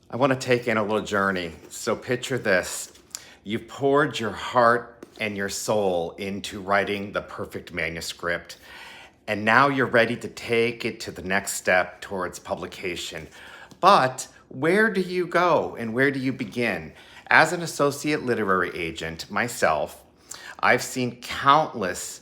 I want to take in a little journey. So picture this. You've poured your heart and your soul into writing the perfect manuscript, and now you're ready to take it to the next step towards publication. But where do you go and where do you begin? As an associate literary agent myself, I've seen countless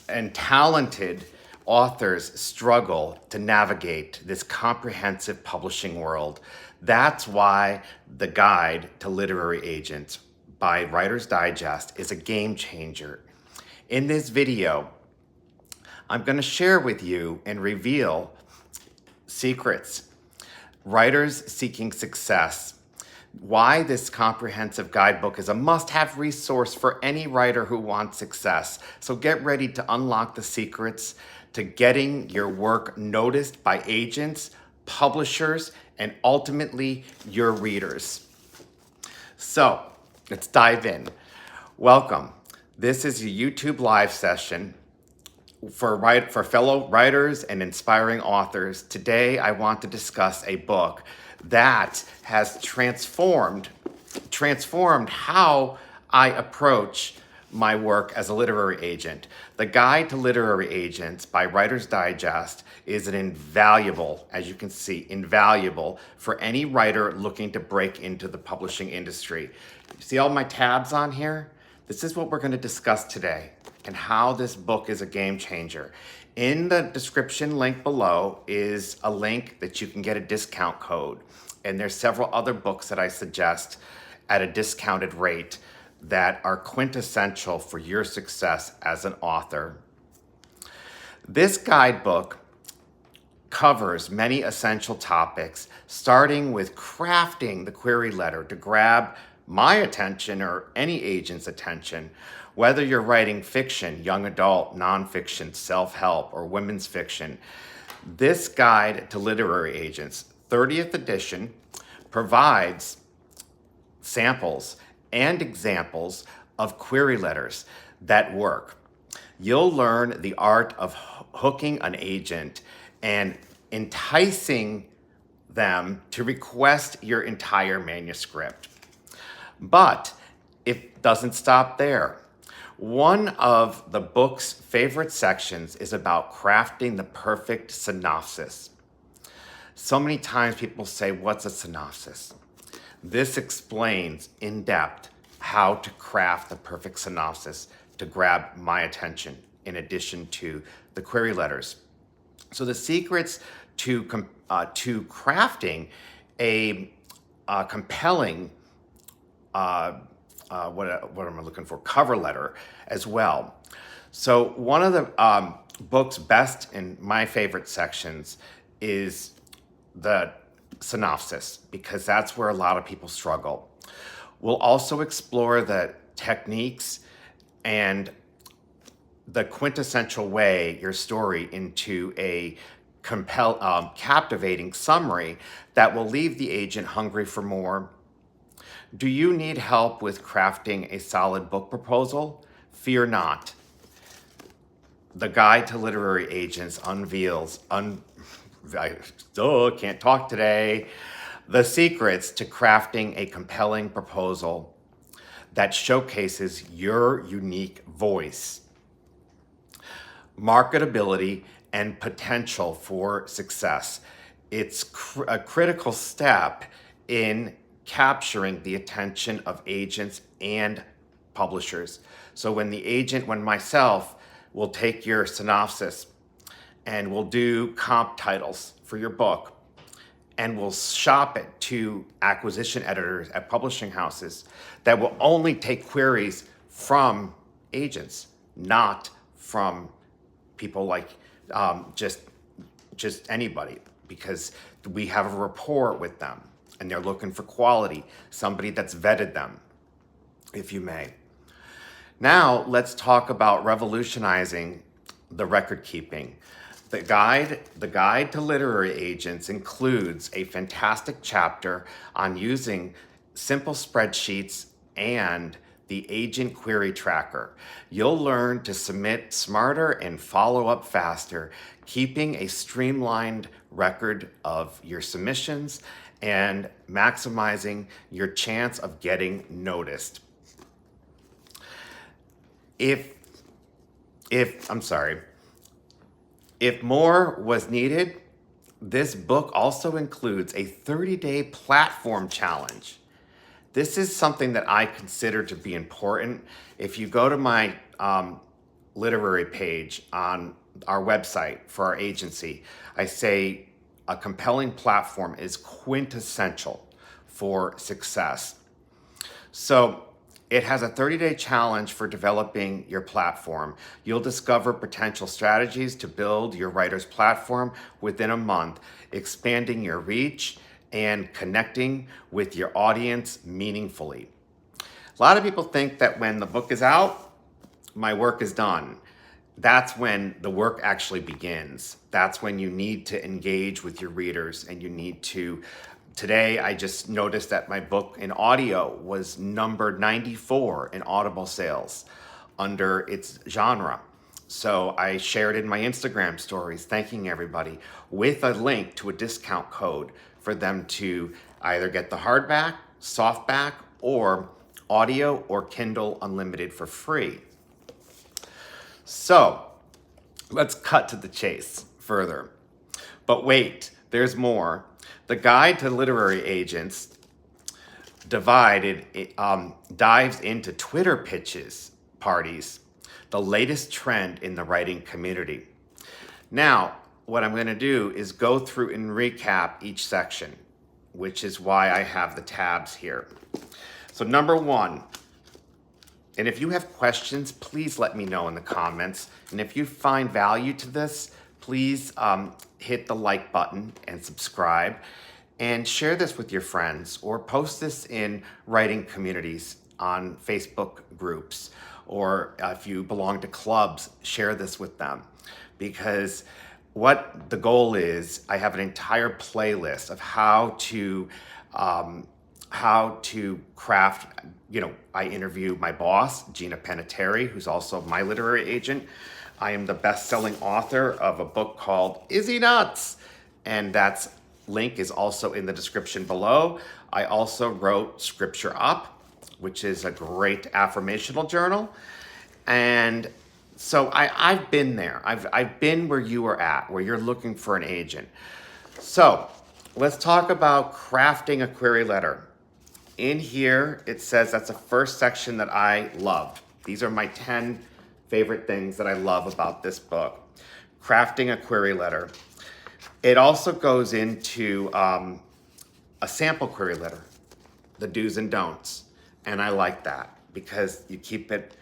and talented authors struggle to navigate this comprehensive publishing world. That's why the Guide to Literary Agents by Writer's Digest is a game changer. In this video, I'm going to share with you and reveal secrets, writers seeking success, why this comprehensive guidebook is a must-have resource for any writer who wants success. So get ready to unlock the secrets to getting your work noticed by agents, publishers, and ultimately your readers. So let's dive in. Welcome. This is a YouTube live session for fellow writers and inspiring authors. Today, I want to discuss a book that has transformed how I approach my work as a literary agent. The Guide to Literary Agents by Writer's Digest is an invaluable, as you can see, invaluable for any writer looking to break into the publishing industry. You see all my tabs on here? This is what we're going to discuss today and how this book is a game changer. In the description link below is a link that you can get a discount code. And there's several other books that I suggest at a discounted rate that are quintessential for your success as an author. This guidebook covers many essential topics, starting with crafting the query letter to grab my attention or any agent's attention, whether you're writing fiction, young adult, nonfiction, self-help, or women's fiction. This Guide to Literary Agents, 30th edition, provides samples and examples of query letters that work. You'll learn the art of hooking an agent and enticing them to request your entire manuscript. But it doesn't stop there. One of the book's favorite sections is about crafting the perfect synopsis. So many times people say, what's a synopsis? This explains in depth how to craft the perfect synopsis to grab my attention in addition to the query letters. So the secrets to crafting a compelling what am I looking for? Cover letter as well. So one of the book's best and my favorite sections is the synopsis, because that's where a lot of people struggle. We'll also explore the techniques and the quintessential way your story into a captivating summary that will leave the agent hungry for more. Do you need help with crafting a solid book proposal? Fear not. The Guide to Literary Agents unveils, can't talk today, the secrets to crafting a compelling proposal that showcases your unique voice, marketability, and potential for success. It's a critical step in capturing the attention of agents and publishers. So when myself will take your synopsis and we'll do comp titles for your book, and we'll shop it to acquisition editors at publishing houses that will only take queries from agents, not from people like just anybody, because we have a rapport with them and they're looking for quality, somebody that's vetted them, if you may. Now let's talk about revolutionizing the record keeping. The guide to literary agents includes a fantastic chapter on using simple spreadsheets and the Agent Query Tracker. You'll learn to submit smarter and follow up faster, keeping a streamlined record of your submissions and maximizing your chance of getting noticed. If more was needed, this book also includes a 30-day platform challenge. This is something that I consider to be important. If you go to my literary page on our website for our agency, I say a compelling platform is quintessential for success. So it has a 30-day challenge for developing your platform. You'll discover potential strategies to build your writer's platform within a month, expanding your reach and connecting with your audience meaningfully. A lot of people think that when the book is out, my work is done. That's when the work actually begins. That's when you need to engage with your readers and you need to. Today, I just noticed that my book in audio was numbered 94 in Audible sales under its genre. So I shared in my Instagram stories, thanking everybody with a link to a discount code for them to either get the hardback, softback, or audio or Kindle Unlimited for free. So let's cut to the chase further. But wait, there's more. The Guide to Literary Agents dives into Twitter pitches parties, the latest trend in the writing community. Now, what I'm going to do is go through and recap each section, which is why I have the tabs here. So number one, and if you have questions, please let me know in the comments. And if you find value to this, please hit the like button and subscribe and share this with your friends or post this in writing communities on Facebook groups, or if you belong to clubs, share this with them. Because what the goal is, I have an entire playlist of how to craft, I interview my boss, Gina Panettiere, who's also my literary agent. I am the best-selling author of a book called Is He Nuts? And that's link is also in the description below. I also wrote Scripture Up, which is a great affirmational journal. And so I've been there. I've been where you are at, where you're looking for an agent. So let's talk about crafting a query letter. In here, it says that's the first section that I love. These are my 10 favorite things that I love about this book. Crafting a query letter. It also goes into a sample query letter, the do's and don'ts. And I like that because you keep it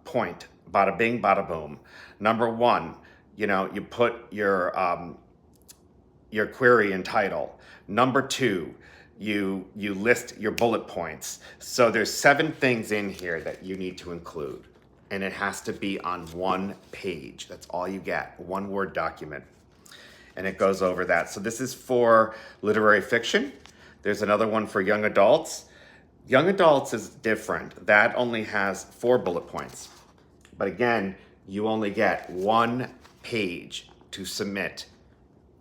point, bada bing, bada boom. Number one, you put your query in title. Number two, you list your bullet points. So there's 7 things in here that you need to include. And it has to be on one page. That's all you get, one Word document. And it goes over that. So this is for literary fiction. There's another one for young adults. Young adults is different. That only has 4 bullet points. But again, you only get 1 page to submit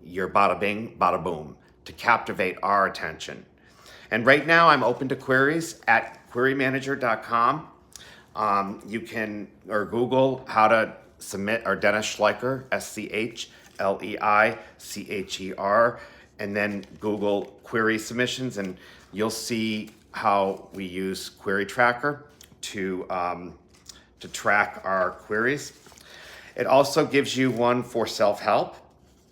your bada bing, bada boom, to captivate our attention. And right now I'm open to queries at querymanager.com. You can, or Google how to submit, or Dennis Schleicher, SCHLEICHER, and then Google query submissions, and you'll see how we use Query Tracker to track our queries. It also gives you one for self-help.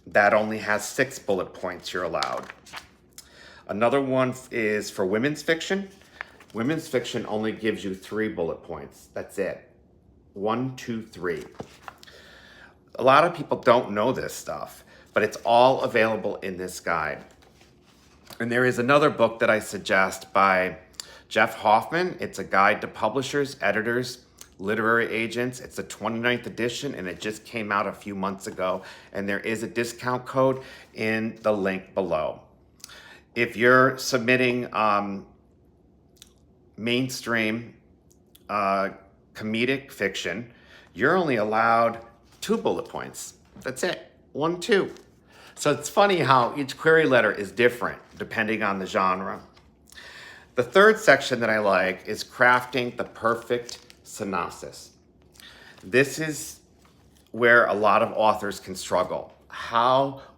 That only has 6 bullet points you're allowed. Another one is for women's fiction. Women's fiction only gives you 3 bullet points. That's it. 1, 2, 3. A lot of people don't know this stuff, but it's all available in this guide. And there is another book that I suggest by Jeff Hoffman. It's a guide to publishers, editors, literary agents. It's the 29th edition, and it just came out a few months ago. And there is a discount code in the link below. If you're submitting mainstream comedic fiction, you're only allowed 2 bullet points. That's it, 1, 2. So it's funny how each query letter is different depending on the genre. The third section that I like is crafting the perfect synopsis. This is where a lot of authors can struggle.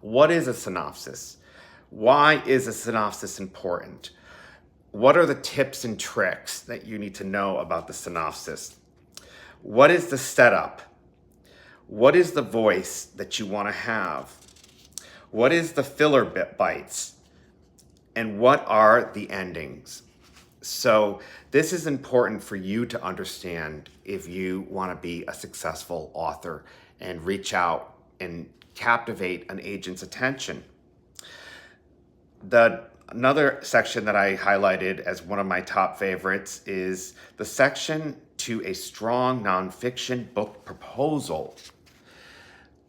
What is a synopsis? Why is a synopsis important? What are the tips and tricks that you need to know about the synopsis? What is the setup? What is the voice that you want to have? What is the filler bites? And what are the endings? So this is important for you to understand if you want to be a successful author and reach out and captivate an agent's attention. Another section that I highlighted as one of my top favorites is the section to a strong nonfiction book proposal.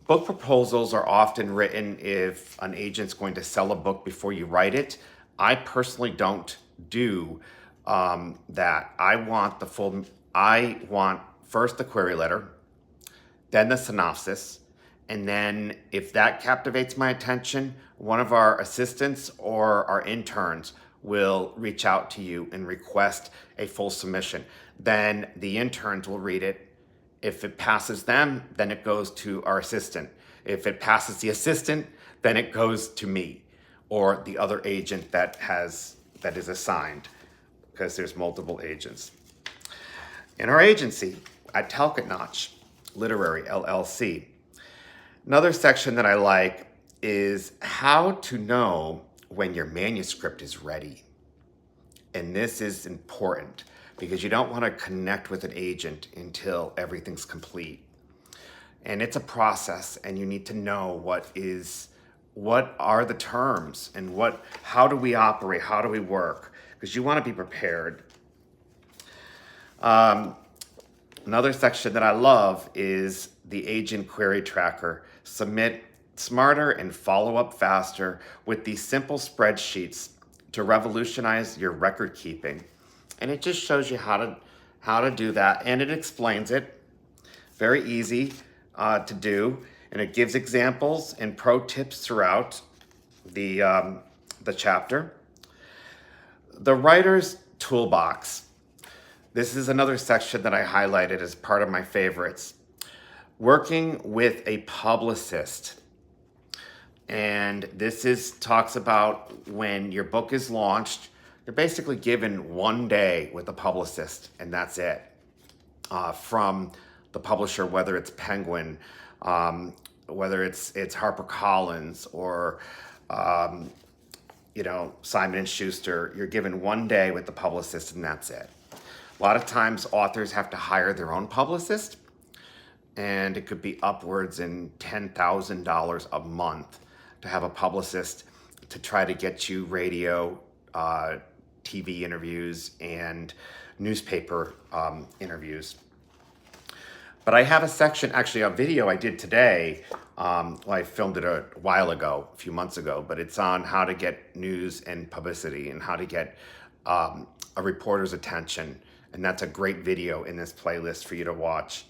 Book proposals are often written if an agent's going to sell a book before you write it. I personally don't do that. I want first the query letter, then the synopsis, and then if that captivates my attention, one of our assistants or our interns will reach out to you and request a full submission. Then the interns will read it. If it passes them, then it goes to our assistant. If it passes the assistant, then it goes to me or the other agent that is assigned, because there's multiple agents. In our agency at Talcott Notch Literary, LLC, another section that I like is how to know when your manuscript is ready. And this is important because you don't want to connect with an agent until everything's complete. And it's a process, and you need to know what are the terms and how do we operate, how do we work, because you want to be prepared. Another section that I love is the agent query tracker. Submit smarter and follow up faster with these simple spreadsheets to revolutionize your record keeping. And it just shows you how to do that, and it explains it. Very easy to do, and it gives examples and pro tips throughout the chapter. The writer's toolbox. This is another section that I highlighted as part of my favorites. Working with a publicist. And this talks about when your book is launched, you're basically given 1 day with a publicist, and that's it. From the publisher, whether it's Penguin, whether it's HarperCollins or Simon & Schuster, you're given 1 day with the publicist, and that's it. A lot of times authors have to hire their own publicist, and it could be upwards in $10,000 a month to have a publicist to try to get you radio, TV interviews, and newspaper interviews. But I have a section, actually a video I did today. I filmed it a while ago, a few months ago, but it's on how to get news and publicity and how to get a reporter's attention. And that's a great video in this playlist for you to watch.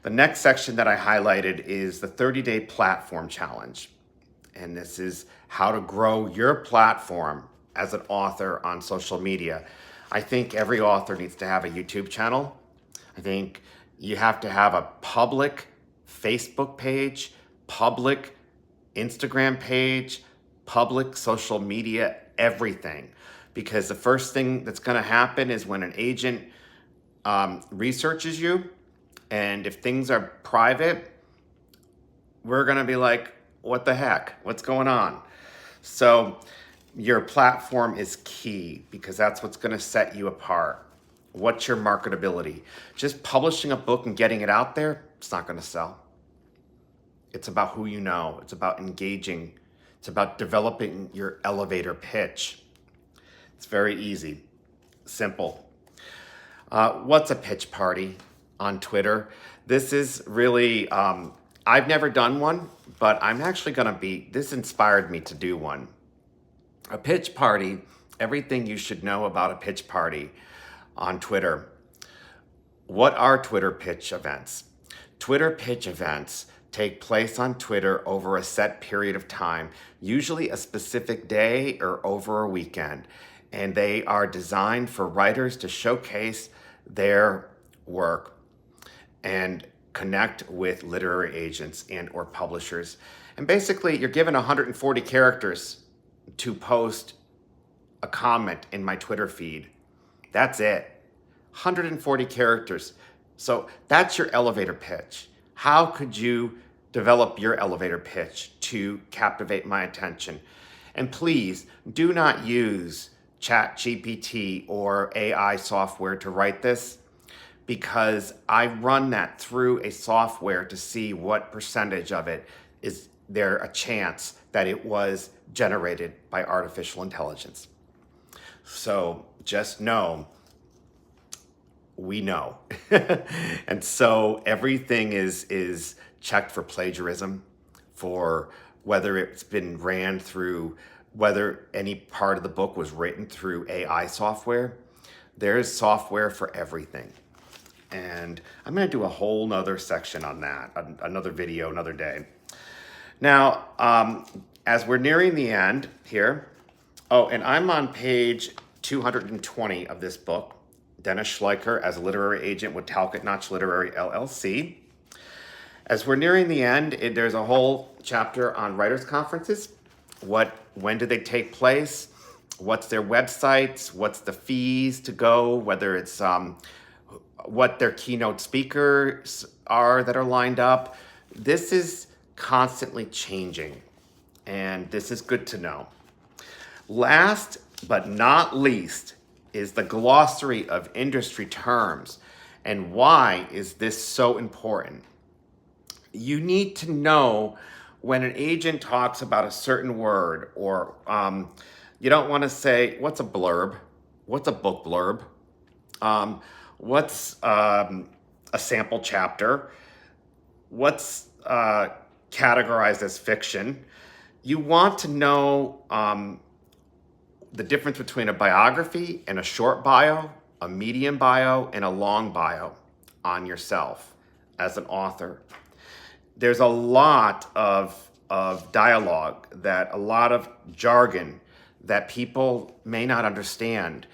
The next section that I highlighted is the 30-day platform challenge. And this is how to grow your platform as an author on social media. I think every author needs to have a YouTube channel. I think you have to have a public Facebook page, public Instagram page, public social media, everything. Because the first thing that's going to happen is when an agent researches you, and if things are private, we're going to be like, what the heck? What's going on? So your platform is key because that's what's going to set you apart. What's your marketability? Just publishing a book and getting it out there, it's not going to sell. It's about who you know. It's about engaging. It's about developing your elevator pitch. It's very easy, simple. What's a pitch party on Twitter? This is really, I've never done one, but I'm actually this inspired me to do one. A pitch party, everything you should know about a pitch party on Twitter. What are Twitter pitch events? Twitter pitch events take place on Twitter over a set period of time, usually a specific day or over a weekend. And they are designed for writers to showcase their work and connect with literary agents and or publishers. And basically, you're given 140 characters to post a comment in my Twitter feed. That's it. 140 characters. So that's your elevator pitch. How could you develop your elevator pitch to captivate my attention? And please do not use ChatGPT or AI software to write this, because I run that through a software to see what percentage of it is there a chance that it was generated by artificial intelligence. So just know, we know. And so everything is checked for plagiarism, for whether it's been ran through, whether any part of the book was written through AI software. There's software for everything. And I'm going to do a whole nother section on that, another video, another day. Now, as we're nearing the end here, and I'm on page 220 of this book, Dennis Schleicher as a literary agent with Talcott Notch Literary, LLC. As we're nearing the end, there's a whole chapter on writers' conferences. When do they take place? What's their websites? What's the fees to go? Whether it's what their keynote speakers are that are lined up. This is constantly changing, and this is good to know. Last but not least is the glossary of industry terms. And why is this so important? You need to know when an agent talks about a certain word, or you don't want to say, what's a blurb? What's a book blurb? What's a sample chapter? What's categorized as fiction? You want to know the difference between a biography and a short bio, a medium bio, and a long bio on yourself as an author. There's a lot of dialogue, a lot of jargon that people may not understand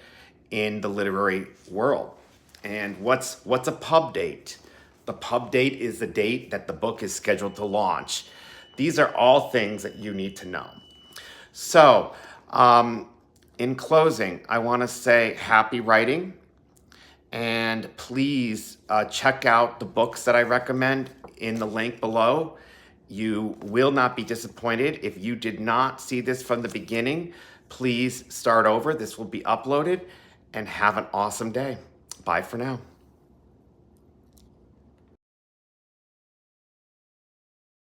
in the literary world. And what's a pub date? The pub date is the date that the book is scheduled to launch. These are all things that you need to know. So, in closing, I want to say happy writing, and please check out the books that I recommend in the link below. You will not be disappointed. If you did not see this from the beginning, please start over. This will be uploaded, and have an awesome day. Bye for now.